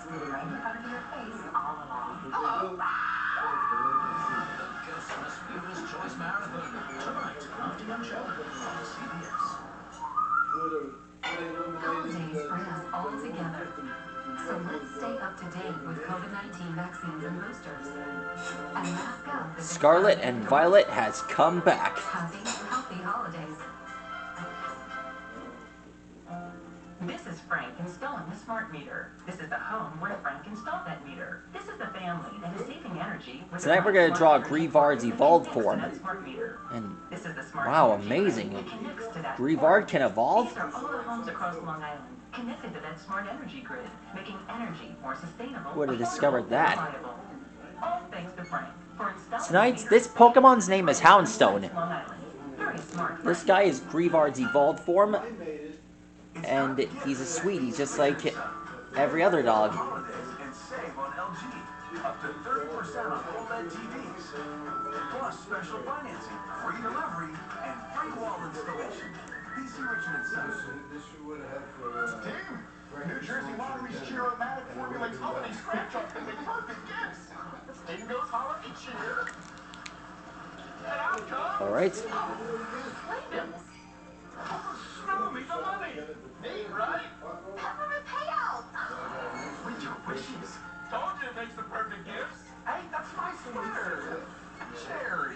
looks right in front of your face all along. Hello. The Christmas Viewers' Choice Marathon. Tonight, after Young Sheldon on CBS. Holidays bring us all together. So let's stay up to date with COVID-19 vaccines and boosters. And mask up if Scarlet and Violet has come back. Happy, healthy holidays. This is Frank installing the smart meter. This is the home where Frank installed that meter. This is the family that is saving energy. Tonight we're going to draw Grevard's evolved form. And this is the smart wow, amazing. Grevard can evolve? These are all the homes across Long Island connected to that smart energy grid, making energy more sustainable. Who would have discovered that? All thanks to Frank for installing Tonight's this Pokemon's name is Houndstone. Very smart. This guy is Grevard's evolved form, and he's a sweetie, just like every other dog. Holidays and save on LG. Up to 30% on OLED TVs. Plus special financing, free delivery, and free wall installation. PC Richmond Center. Team, New Jersey Lottery's Cheer-O-Matic formulates holiday scratch-offs can make perfect gifts. Team goes holiday cheer. And out comes... All right. Freedom. Show me the money. Neat, right? Peppermint payout. With your wishes. Told you it makes the perfect gifts. Hey, that's my sweater. Cherry.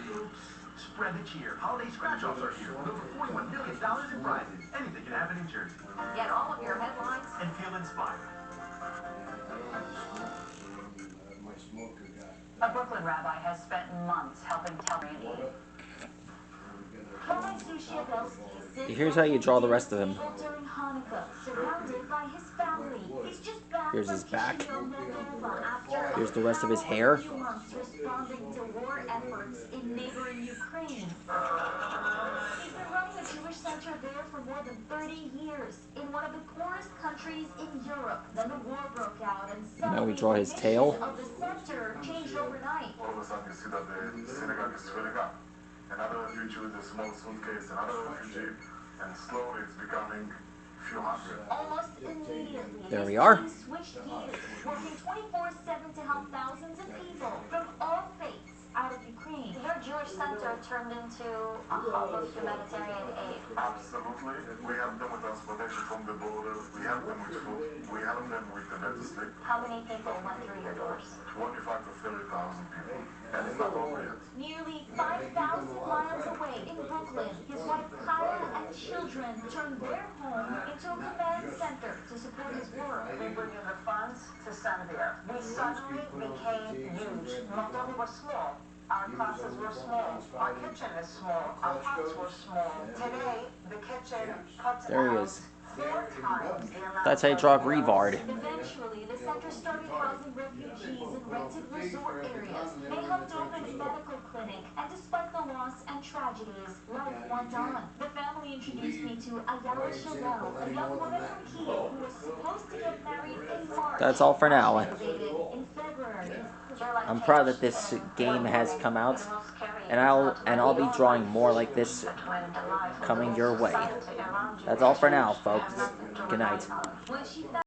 Spread the cheer. Holiday scratch-offs are here with over $41 million in prizes. Anything can happen in Jersey. Get all of your headlines And feel inspired. A Brooklyn rabbi has spent months helping tell Randy. Here's how you draw the rest of him. During Hanukkah, surrounded by his family. He's just back Here's his back. after Here's the rest of his hair. responding to war efforts in neighboring Ukraine. He's been running a Jewish center there for more than 30 years, in one of the poorest countries in Europe. Then the war broke out, and Now we suddenly draw his the tail. mission of the center changed overnight. All of a sudden you see that the synagogue is filling up. Another refugee with a small suitcase, another refugee, and slowly it's becoming few hundred. Almost immediately, There we his are. team switched gears, working 24/7 to help thousands of people from all faiths out of Ukraine. Your Jewish center turned into a hub of humanitarian aid. Absolutely. We help them with transportation from the border. We help them with food. We help them with the bed to sleep. How many people went through your doors? 25 to 30,000 people. And it's not over yet. Nearly 5,000 miles away in Brooklyn, his wife Kaya and children turned their home into a command center to support his work. We bring in the funds to send there. We suddenly became huge. Not only were small, our classes were small. Our kitchen is small. Our pots were small. Today, the kitchen puts There he out is. 4 times the amount. That's how you draw Grevard. Eventually, the center started housing refugees in rented resort areas. They helped open a medical clinic, and despite the loss and tragedies, life went on. The family introduced me to Ayala Shalel, a young woman from Kiev who was supposed to get married in March. That's all for now. In February. I'm proud that this game has come out, and I'll be drawing more like this coming your way. That's all for now, folks. Good night. When she found